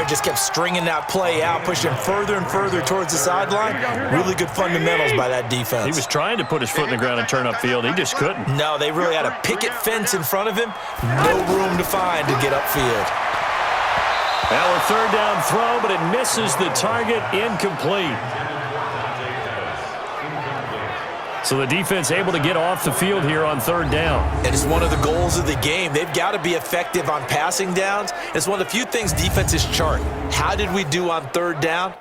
there, just kept stringing that play out, pushing further and further towards the sideline. Really good fundamentals by that defense. He was trying to put his foot in the ground and turn upfield. He just couldn't. No, they really had a picket fence in front of him. No room to find to get upfield. Now a third down throw, but it misses the target, incomplete. So the defense able to get off the field here on third down. And it's one of the goals of the game. They've got to be effective on passing downs. It's one of the few things defenses chart. How did we do on third down?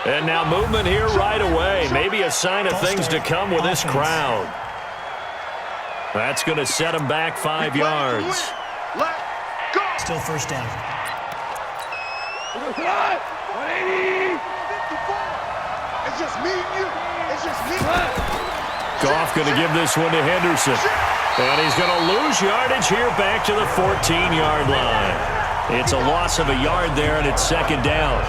And now movement here right away. Maybe a sign of things to come with this crowd. That's going to set them back 5 yards. Still first down. It's just me and you. It's just me. Goff going to give this one to Henderson. And he's going to lose yardage here back to the 14-yard line. It's a loss of a yard there, and it's second down.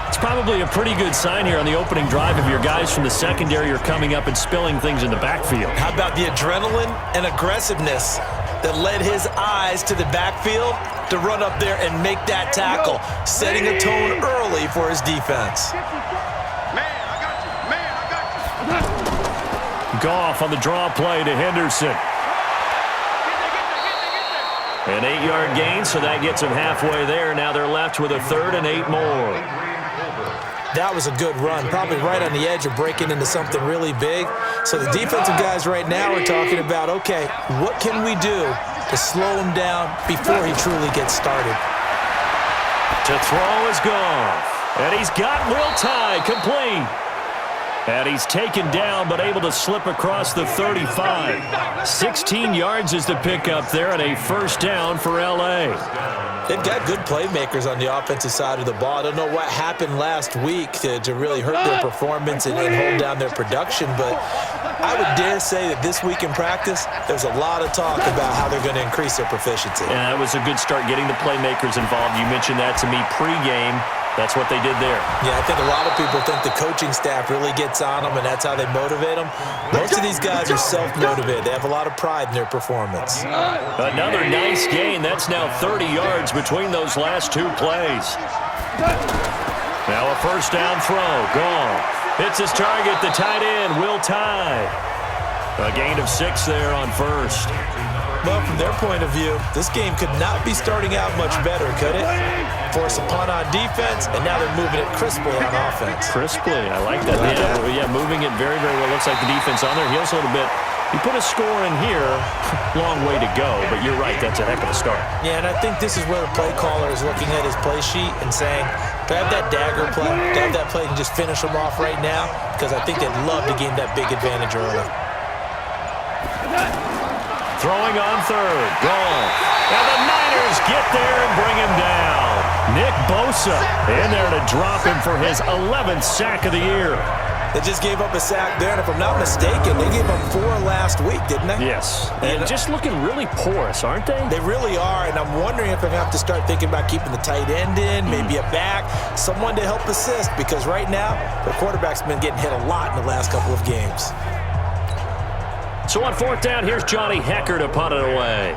It's probably a pretty good sign here on the opening drive of your guys from the secondary are coming up and spilling things in the backfield. How about the adrenaline and aggressiveness that led his eyes to the backfield to run up there and make that tackle, setting a tone early for his defense. Goff on the draw play to Henderson. An 8-yard gain, so that gets them halfway there. Now they're left with a third and 8 more. That was a good run, probably right on the edge of breaking into something really big. So the defensive guys right now are talking about, okay, what can we do to slow him down before he truly gets started? To throw is Goff. And he's got Will Tye complete. And he's taken down but able to slip across the 35. 16 yards is the pickup there and a first down for L.A. They've got good playmakers on the offensive side of the ball. I don't know what happened last week to really hurt their performance and hold down their production, but I would dare say that this week in practice, there's a lot of talk about how they're going to increase their proficiency. Yeah, it was a good start getting the playmakers involved. You mentioned that to me pregame. That's what they did there. Yeah, I think a lot of people think the coaching staff really gets on them, and that's how they motivate them. Most of these guys are self-motivated. They have a lot of pride in their performance. Another nice gain. That's now 30 yards between those last two plays. Now a first down throw. Goff hits his target, the tight end, Will Tye. A gain of 6 there on first. Well, from their point of view, this game could not be starting out much better, could it? Force a punt on defense, and now they're moving it crisply on offense. Crisply, I like that. Yeah, moving it very, very well. Looks like the defense on there heals a little bit. You put a score in here, long way to go, but you're right, that's a heck of a start. Yeah, and I think this is where the play caller is looking at his play sheet and saying, do I have that dagger play? Do I have that play and just finish them off right now? Because I think they'd love to gain that big advantage early. Throwing on third. Goff. And the Niners get there and bring him down. Nick Bosa in there to drop him for his 11th sack of the year. They just gave up a sack there, and if I'm not mistaken, they gave up 4 last week, didn't they? Yes. And just looking really porous, aren't they? They really are, and I'm wondering if they're going to have to start thinking about keeping the tight end in, maybe a back, someone to help assist, because right now, the quarterback's been getting hit a lot in the last couple of games. So on fourth down, here's Johnny Hecker to punt it away.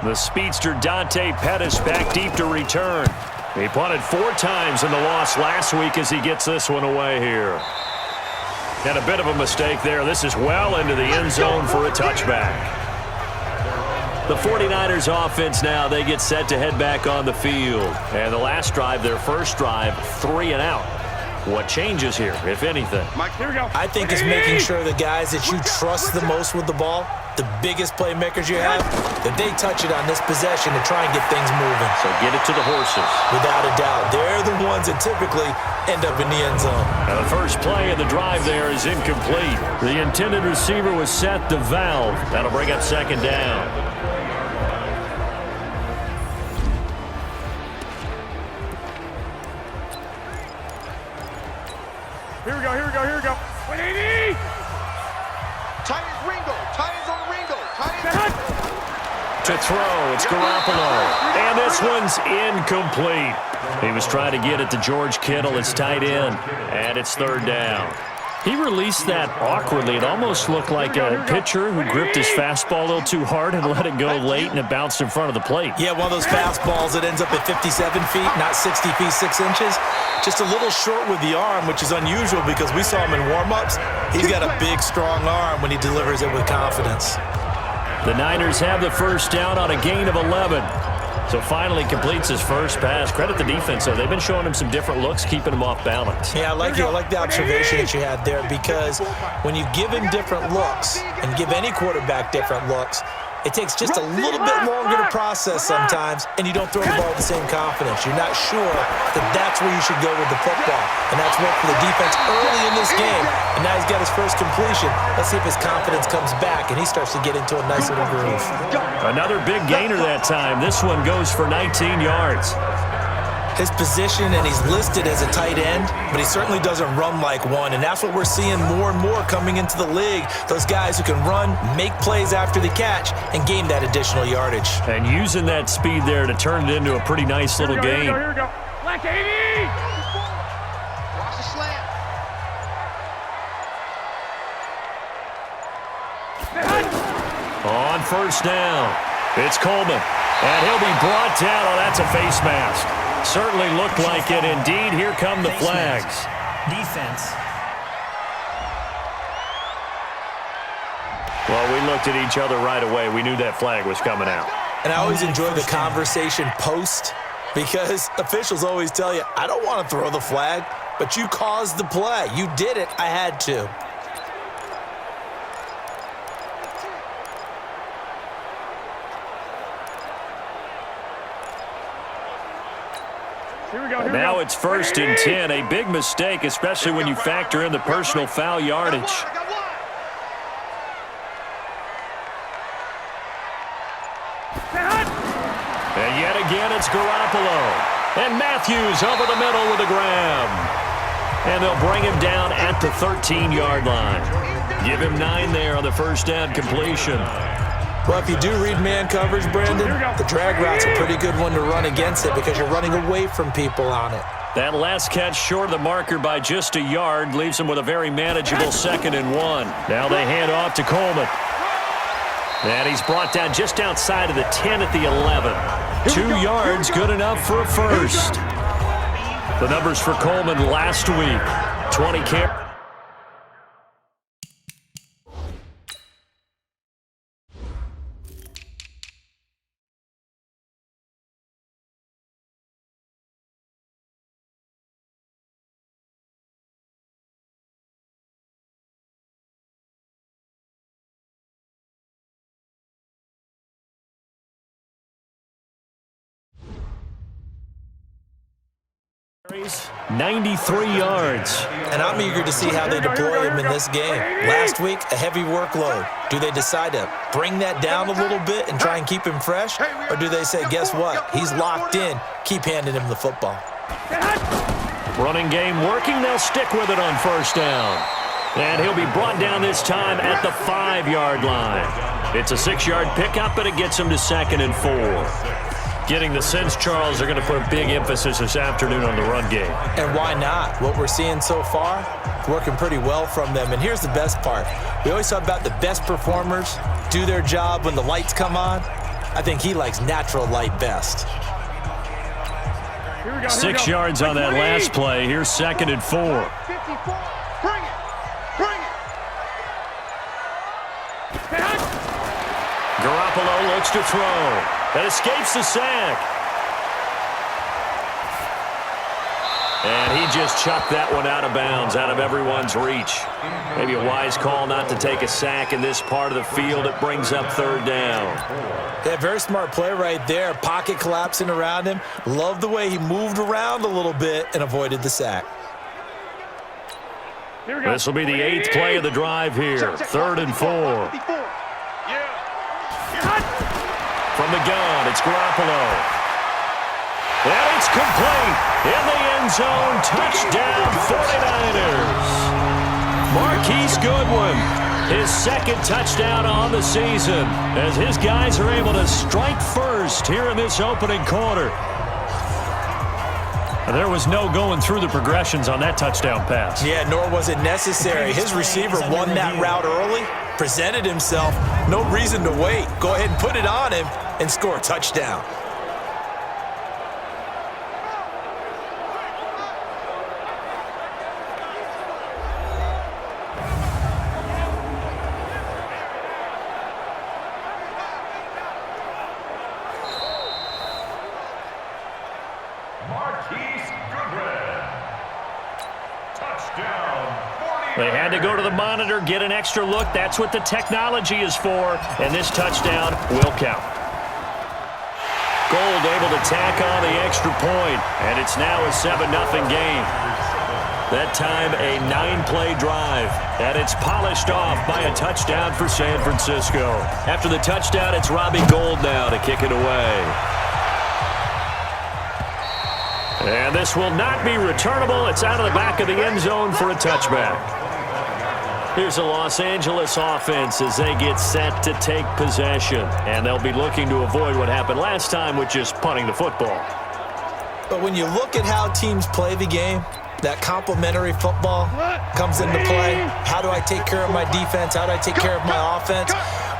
The speedster Dante Pettis back deep to return. He punted 4 times in the loss last week as he gets this one away here. And a bit of a mistake there. This is well into the end zone for a touchback. The 49ers offense now, they get set to head back on the field. And the last drive, their first drive, 3 and out. What changes here, if anything? Mike, here we go. I think it's making sure the guys that you trust the most with the ball, the biggest playmakers you have, that they touch it on this possession to try and get things moving. So get it to the horses. Without a doubt. They're the ones that typically end up in the end zone. And the first play of the drive there is incomplete. The intended receiver was set to Valve. That'll bring up second down. Here we go. 180! Titans Ringo. Titans on Ringo. Titans. To throw, it's Garoppolo. And this one's incomplete. He was trying to get it to George Kittle, his tight end, and it's third down. He released that awkwardly. It almost looked like a pitcher who gripped his fastball a little too hard and let it go late, and it bounced in front of the plate. Yeah, one of those fastballs that ends up at 57 feet, not 60 feet, 6 inches. Just a little short with the arm, which is unusual because we saw him in warm-ups. He's got a big, strong arm when he delivers it with confidence. The Niners have the first down on a gain of 11. So finally completes his first pass. Credit the defense, though. They've been showing him some different looks, keeping him off balance. Yeah, I like the observation that you had there, because when you give him different looks and give any quarterback different looks, it takes just a little bit longer to process sometimes, and you don't throw the ball with the same confidence. You're not sure that that's where you should go with the football, and that's worked for the defense early in this game, and now he's got his first completion. Let's see if his confidence comes back, and he starts to get into a nice little groove. Another big gainer that time. This one goes for 19 yards. His position, and he's listed as a tight end, but he certainly doesn't run like one, and that's what we're seeing more and more coming into the league. Those guys who can run, make plays after the catch, and gain that additional yardage. And using that speed there to turn it into a pretty nice little game. Here we go. Black 80! Watch the slant. On first down, it's Coleman, and he'll be brought down. Oh, that's a face mask. Certainly looked like it. Indeed, here come the flags. Defense. Well, we looked at each other right away. We knew that flag was coming out. And I always enjoy the conversation post, because officials always tell you, I don't want to throw the flag, but you caused the play. You did it. I had to. Now it's first and 10. A big mistake, especially when you factor in the personal foul yardage. And yet again, it's Garoppolo. And Matthews over the middle with a grab. And they'll bring him down at the 13-yard line. Give him 9 there on the first down completion. Well, if you do read man coverage, Brandon, the drag route's a pretty good one to run against it because you're running away from people on it. That last catch short of the marker by just a yard leaves him with a very manageable 2nd and 1. Now they hand off to Coleman. And he's brought down just outside of the 10 at the 11. 2 yards, good enough for a first. The numbers for Coleman last week, 20 carries. carries, 93 yards. And I'm eager to see how they deploy him in this game. Last week, a heavy workload. Do they decide to bring that down a little bit and try and keep him fresh? Or do they say, guess what? He's locked in. Keep handing him the football. Running game working. They'll stick with it on first down. And he'll be brought down this time at the 5-yard line. It's a 6-yard pickup, but it gets him to 2nd and 4. Getting the sense, Charles, they're going to put a big emphasis this afternoon on the run game. And why not? What we're seeing so far, working pretty well from them. And here's the best part. We always talk about the best performers do their job when the lights come on. I think he likes natural light best. 6 yards on that last play. Here's 2nd and 4. 54. Bring it. Bring it. Garoppolo looks to throw. That escapes the sack. And he just chucked that one out of bounds, out of everyone's reach. Maybe a wise call not to take a sack in this part of the field. It brings up 3rd down. Yeah, very smart play right there. Pocket collapsing around him. Love the way he moved around a little bit and avoided the sack. This will be the 8th play of the drive here. 3rd and 4. From the gun, it's Garoppolo. And it's complete. In the end zone, touchdown 49ers. good one. His second touchdown on the season as his guys are able to strike first here in this opening quarter. There was no going through the progressions on that touchdown pass. Yeah, nor was it necessary. His receiver won that route early, presented himself. No reason to wait. Go ahead and put it on him and score a touchdown. They had to go to the monitor, get an extra look. That's what the technology is for, and this touchdown will count. Gold able to tack on the extra point, and it's now a 7-0 game. That time a 9-play drive, and it's polished off by a touchdown for San Francisco. After the touchdown, it's Robbie Gould now to kick it away. And this will not be returnable. It's out of the back of the end zone for a touchback. Here's the Los Angeles offense as they get set to take possession. And they'll be looking to avoid what happened last time with just punting the football. But when you look at how teams play the game, that complementary football comes into play. How do I take care of my defense? How do I take care of my offense?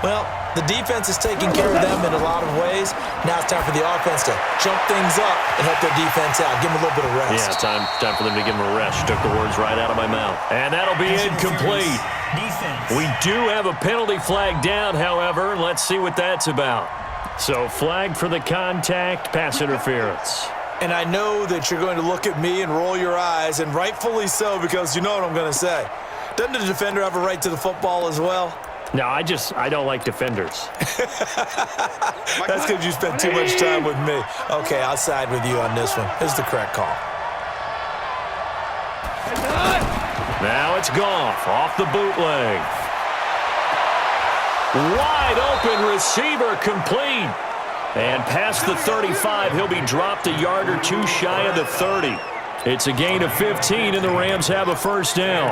Well, the defense is taking care of them in a lot of ways. Now it's time for the offense to jump things up and help their defense out. Give them a little bit of rest. Yeah, time for them to give them a rest. Took the words right out of my mouth. And that'll be incomplete. Defense. We do have a penalty flag down, however, and let's see what that's about. So flag for the contact, pass interference. And I know that you're going to look at me and roll your eyes, and rightfully so, because you know what I'm going to say. Doesn't the defender have a right to the football as well? No, I don't like defenders. That's because you spend too much time with me. Okay, I'll side with you on this one. Here's the correct call. Now it's Goff off the bootleg. Wide open receiver complete. And past the 35, he'll be dropped a yard or two shy of the 30. It's a gain of 15, and the Rams have a first down.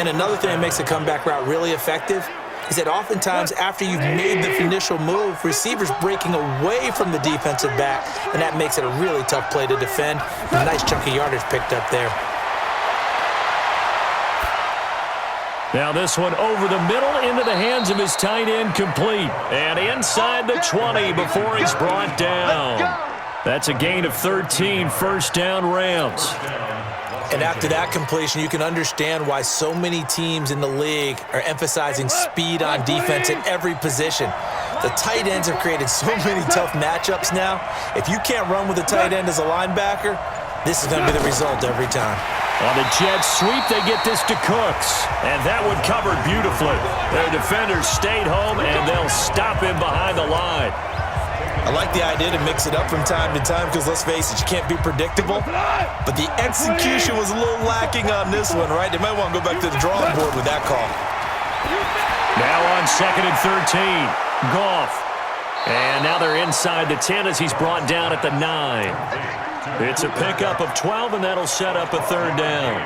And another thing that makes a comeback route really effective is that oftentimes after you've made the initial move, receivers breaking away from the defensive back, and that makes it a really tough play to defend. A nice chunk of yardage picked up there. Now this one over the middle into the hands of his tight end complete. And inside the 20 before he's brought down. That's a gain of 13, first down Rams. And after that completion, you can understand why so many teams in the league are emphasizing speed on defense at every position. The tight ends have created so many tough matchups now. If you can't run with a tight end as a linebacker, this is going to be the result every time. On the jet sweep, they get this to Cooks. And that one covered beautifully. Their defenders stayed home, and they'll stop him behind the line. I like the idea to mix it up from time to time because, let's face it, you can't be predictable. But the execution was a little lacking on this one, right? They might want to go back to the drawing board with that call. Now on 2nd and 13, Goff. And now they're inside the 10 as he's brought down at the 9. It's a pickup of 12, and that'll set up a third down.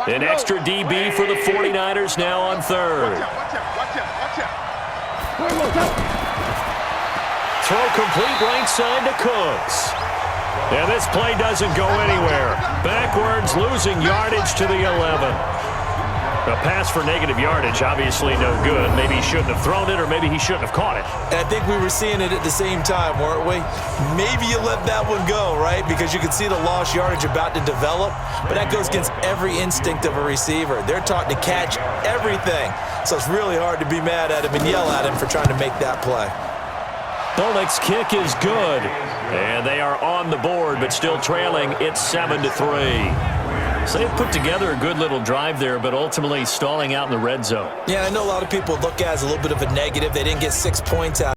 An extra DB for the 49ers now on 3rd. Throw complete right side to Cooks. And this play doesn't go anywhere. Backwards, losing yardage to the 11. A pass for negative yardage, obviously no good. Maybe he shouldn't have thrown it, or maybe he shouldn't have caught it. And I think we were seeing it at the same time, weren't we? Maybe you let that one go, right? Because you can see the lost yardage about to develop. But that goes against every instinct of a receiver. They're taught to catch everything. So it's really hard to be mad at him and yell at him for trying to make that play. Bullock's kick is good. And they are on the board, but still trailing. It's 7-3. So they put together a good little drive there, but ultimately stalling out in the red zone. Yeah, I know a lot of people look at it as a little bit of a negative. They didn't get 6 points out.